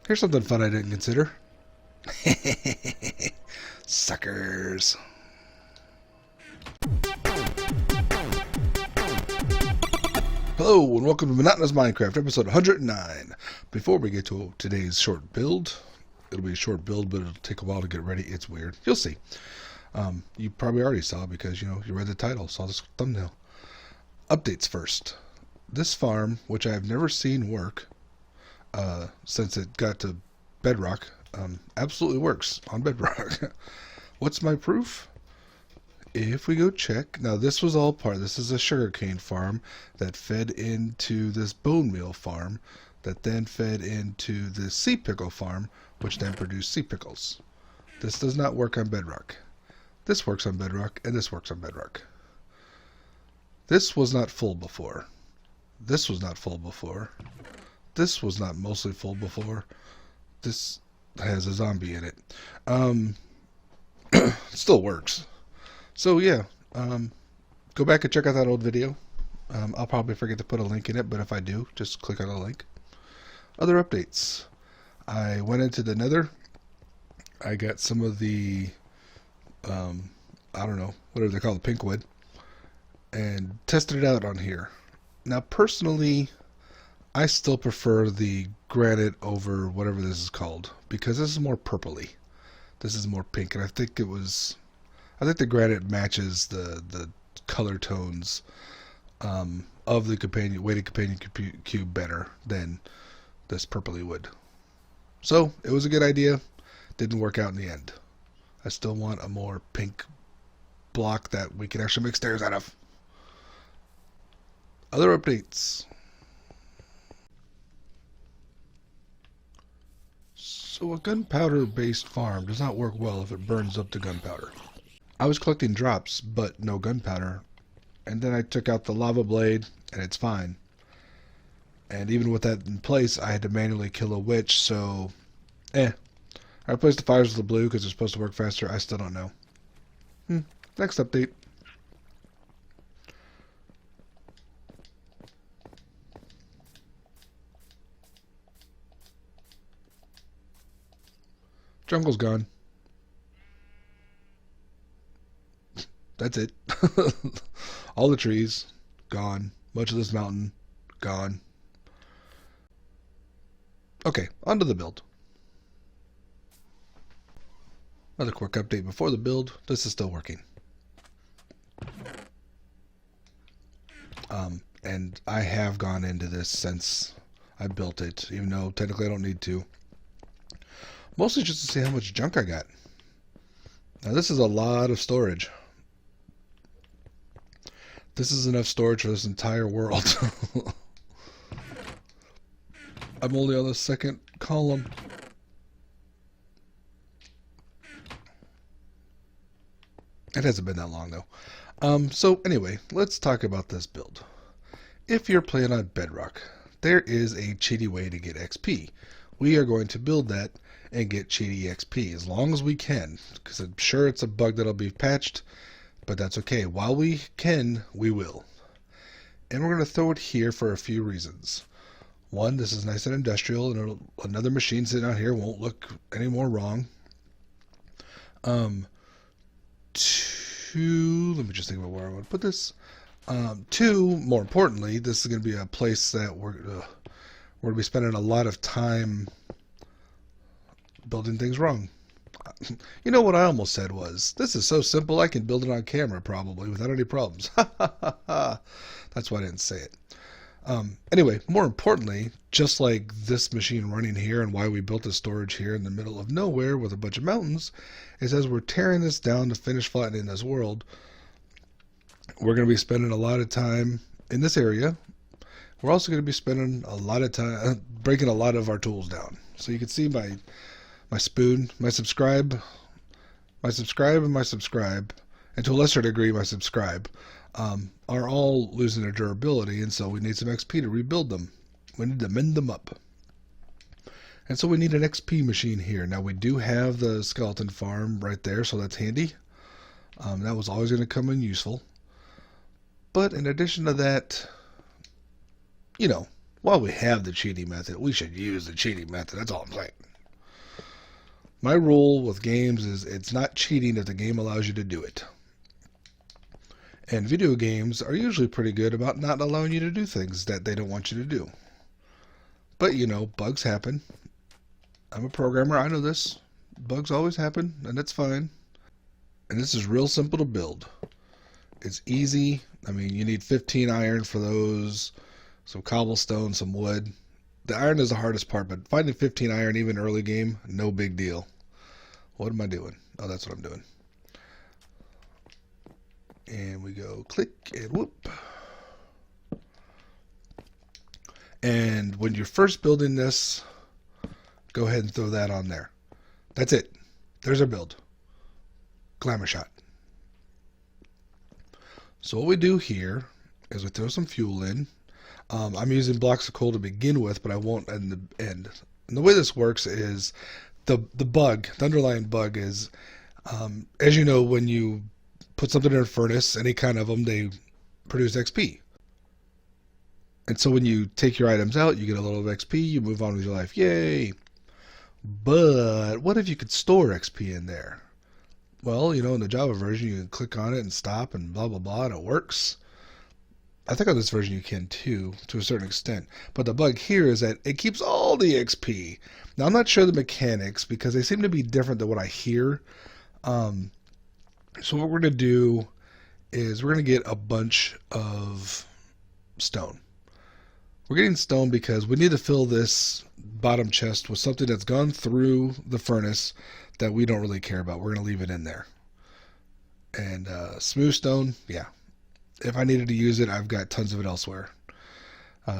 Here's something fun I didn't consider. Suckers. Hello and welcome to Monotonous Minecraft, episode 109. Before we get to today's short build, it'll be a short build, but it'll take a while to get ready. It's weird. You'll see. You probably already saw because, you read the title, saw this thumbnail. Updates first. This farm, which I've never seen work since it got to Bedrock, absolutely works on Bedrock. What's my proof? If we go check, now this was all this is a sugarcane farm that fed into this bone meal farm that then fed into the sea pickle farm, which then produced sea pickles. This does not work on Bedrock. This works on Bedrock, and this works on Bedrock. This was not full before. This was not full before. This was not mostly full before. This has a zombie in it. Still works. So yeah, go back and check out that old video. I'll probably forget to put a link in it, but if I do, just click on the link. Other updates. I went into the Nether. I got some of the, I don't know, whatever they call the pink wood, and tested it out on here. Now, personally, I still prefer the granite over whatever this is called, because this is more purpley. This is more pink, and I think the granite matches the color tones of the weighted companion cube better than this purpley wood. So it was a good idea. Didn't work out in the end. I still want a more pink block that we can actually make stairs out of. Other updates. So a gunpowder based farm does not work well if it burns up the gunpowder. I was collecting drops, but no gunpowder, and then I took out the lava blade, and it's fine. And even with that in place, I had to manually kill a witch, so, I replaced the fires with the blue because they're supposed to work faster. I still don't know. Next update. Jungle's gone. That's it. All the trees, gone. Much of this mountain, gone. Okay, on to the build. Another quick update before the build. This is still working. And I have gone into this since I built it, even though technically I don't need to. Mostly just to see how much junk I got. Now this is a lot of storage. This is enough storage for this entire world. I'm only on the second column. It hasn't been that long though. So anyway, let's talk about this build. If you're playing on Bedrock, there is a cheaty way to get XP. We are going to build that and get cheaty XP as long as we can, because I'm sure it's a bug that'll be patched. But that's okay. While we can, we will. And we're going to throw it here for a few reasons. One, this is nice and industrial, and another machine sitting out here won't look any more wrong. Two, let me just think about where I want to put this. Two, more importantly, this is going to be a place that we're going to be spending a lot of time building things wrong. You know what I almost said was, this is so simple I can build it on camera probably without any problems. That's why I didn't say it. Anyway, more importantly, just like this machine running here and why we built the storage here in the middle of nowhere with a bunch of mountains, is as we're tearing this down to finish flattening this world, we're going to be spending a lot of time in this area. We're also going to be spending a lot of time breaking a lot of our tools down. So you can see my spoon, my subscribe, and my subscribe, and to a lesser degree my subscribe, are all losing their durability, and so we need some XP to rebuild them. We need to mend them up. And so we need an XP machine here. Now we do have the skeleton farm right there, so that's handy. That was always going to come in useful. But in addition to that, While we have the cheating method, we should use the cheating method. That's all I'm saying. My rule with games is it's not cheating if the game allows you to do it. And video games are usually pretty good about not allowing you to do things that they don't want you to do. But, you know, bugs happen. I'm a programmer. I know this. Bugs always happen, and that's fine. And this is real simple to build. It's easy. I mean, you need 15 iron for those, some cobblestone, some wood. The iron is the hardest part, but finding 15 iron even early game, no big deal. What am I doing? Oh, that's what I'm doing. And we go click and whoop. And when you're first building this, go ahead and throw that on there. That's it. There's our build. Glamour shot. So what we do here is we throw some fuel in. I'm using blocks of coal to begin with, but I won't in the end. And the way this works is the underlying bug is, as you know, when you put something in a furnace, any kind of them, they produce XP. And so when you take your items out, you get a little of XP, you move on with your life. Yay! But what if you could store XP in there? Well, you know, in the Java version, you can click on it and stop and blah, blah, blah, and it works. I think on this version you can too, to a certain extent. But the bug here is that it keeps all the XP. Now, I'm not sure the mechanics because they seem to be different than what I hear. So what we're going to do is we're going to get a bunch of stone. We're getting stone because we need to fill this bottom chest with something that's gone through the furnace that we don't really care about. We're going to leave it in there. And smooth stone, yeah. If I needed to use it, I've got tons of it elsewhere.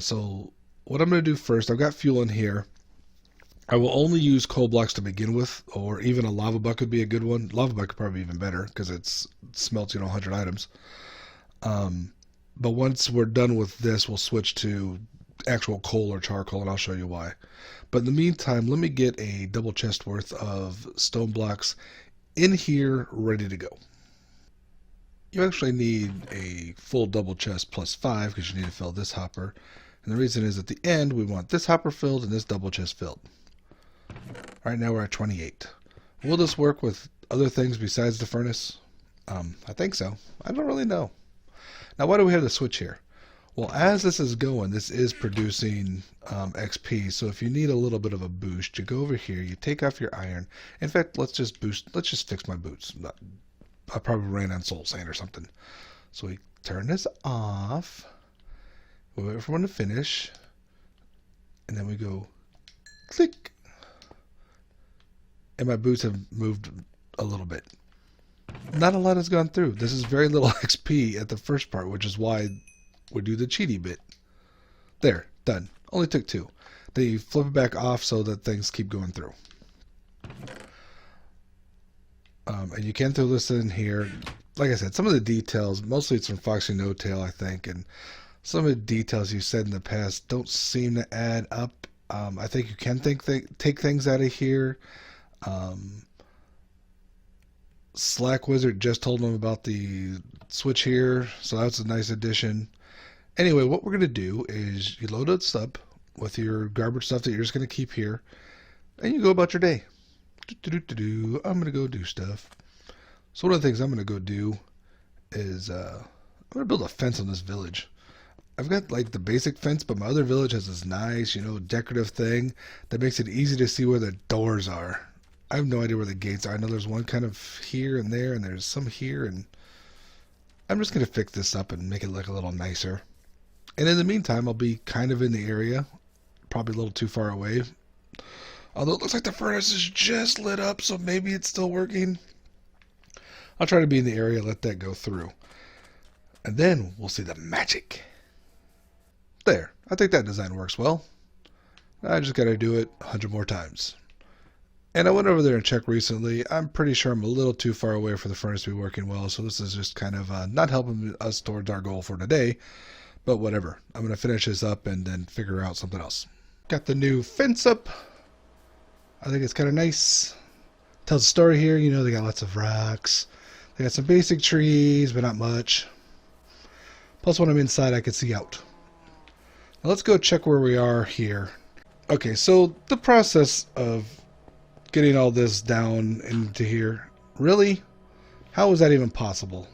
So what I'm going to do first, I've got fuel in here. I will only use coal blocks to begin with, or even a lava bucket would be a good one. Lava bucket probably even better because it smelts, 100 items. But once we're done with this, we'll switch to actual coal or charcoal, and I'll show you why. But in the meantime, let me get a double chest worth of stone blocks in here ready to go. You actually need a full double chest plus 5 because you need to fill this hopper. And the reason is at the end, we want this hopper filled and this double chest filled. Right now we're at 28. Will this work with other things besides the furnace? I think so. I don't really know. Now, why do we have the switch here? Well, as this is going, this is producing XP. So if you need a little bit of a boost, you go over here, you take off your iron. In fact, let's just fix my boots. I probably ran on soul sand or something. So we turn this off. We wait for one to finish. And then we go click. And my boots have moved a little bit. Not a lot has gone through. This is very little XP at the first part, which is why we do the cheaty bit. There, done. Only took 2. Then you flip it back off so that things keep going through. And you can throw this in here. Like I said, some of the details, mostly it's from FoxyNoTail, I think, and some of the details you said in the past don't seem to add up. I think you can take things out of here. SlackWizard just told them about the switch here, so that's a nice addition. Anyway, what we're going to do is you load this up with your garbage stuff that you're just going to keep here, and you go about your day. I'm going to go do stuff. So one of the things I'm going to go do is I'm going to build a fence on this village. I've got like the basic fence, but my other village has this nice, decorative thing that makes it easy to see where the doors are. I have no idea where the gates are. I know there's one kind of here and there, and there's some here, and I'm just going to fix this up and make it look a little nicer. And in the meantime, I'll be kind of in the area, probably a little too far away. Although it looks like the furnace is just lit up, so maybe it's still working. I'll try to be in the area, let that go through. And then we'll see the magic. There. I think that design works well. I just got to do it 100 more times. And I went over there and checked recently. I'm pretty sure I'm a little too far away for the furnace to be working well, so this is just kind of not helping us towards our goal for today. But whatever. I'm going to finish this up and then figure out something else. Got the new fence up. I think it's kind of nice. Tells a story here. They got lots of rocks. They got some basic trees, but not much. Plus, when I'm inside, I can see out. Now let's go check where we are here. Okay, so the process of getting all this down into here, really? How is that even possible?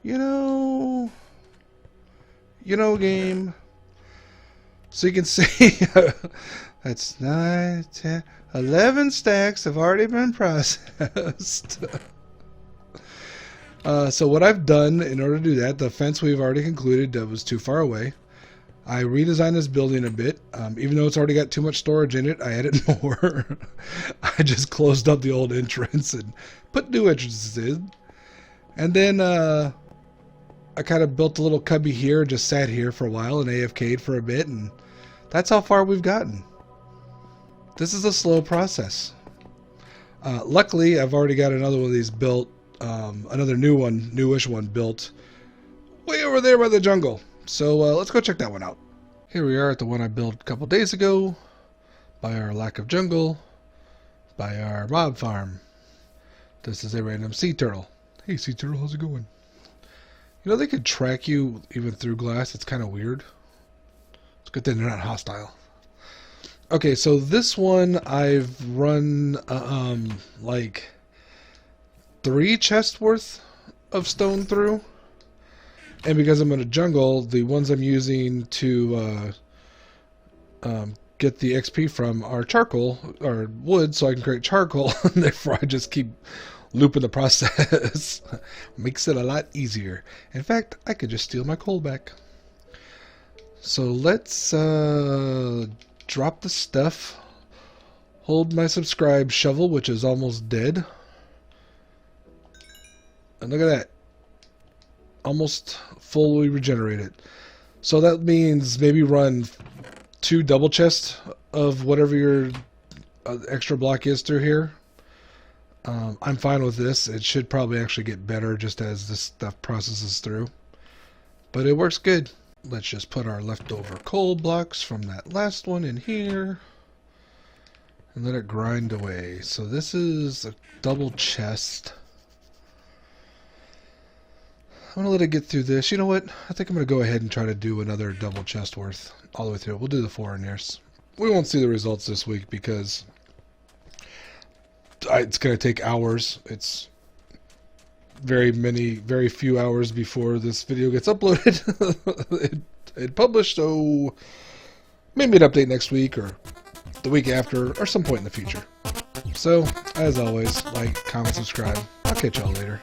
You know, game. So you can see that's 9, 10, 11 stacks have already been processed. So what I've done in order to do that, the fence we've already concluded that was too far away. I redesigned this building a bit. Even though it's already got too much storage in it, I added more. I just closed up the old entrance and put new entrances in. And then I kind of built a little cubby here, just sat here for a while and AFK'd for a bit, and that's how far we've gotten. This is a slow process. Luckily, I've already got another one of these built, another newish one built way over there by the jungle. So let's go check that one out. Here we are at the one I built a couple days ago, by our lack of jungle, by our mob farm. This is a random sea turtle. Hey sea turtle, how's it going? You know, they could track you even through glass. It's kind of weird. It's a good thing they're not hostile. Okay, so this one I've run like 3 chests worth of stone through. And because I'm in a jungle, the ones I'm using to get the XP from are charcoal, or wood, so I can create charcoal. And therefore I just keep looping the process. Makes it a lot easier. In fact, I could just steal my coal back. So let's drop the stuff. Hold my subscribe shovel, which is almost dead. And look at that. Almost fully regenerated. So that means maybe run 2 double chests of whatever your extra block is through here. I'm fine with this. It should probably actually get better just as this stuff processes through. But it works good. Let's just put our leftover coal blocks from that last one in here. And let it grind away. So this is a double chest. I'm going to let it get through this. You know what? I think I'm going to go ahead and try to do another double chest worth all the way through. We'll do the 4 in years. We won't see the results this week because it's going to take hours. It's very few hours before this video gets uploaded and published, so maybe an update next week or the week after or some point in the future. So, as always, like, comment, subscribe. I'll catch y'all later.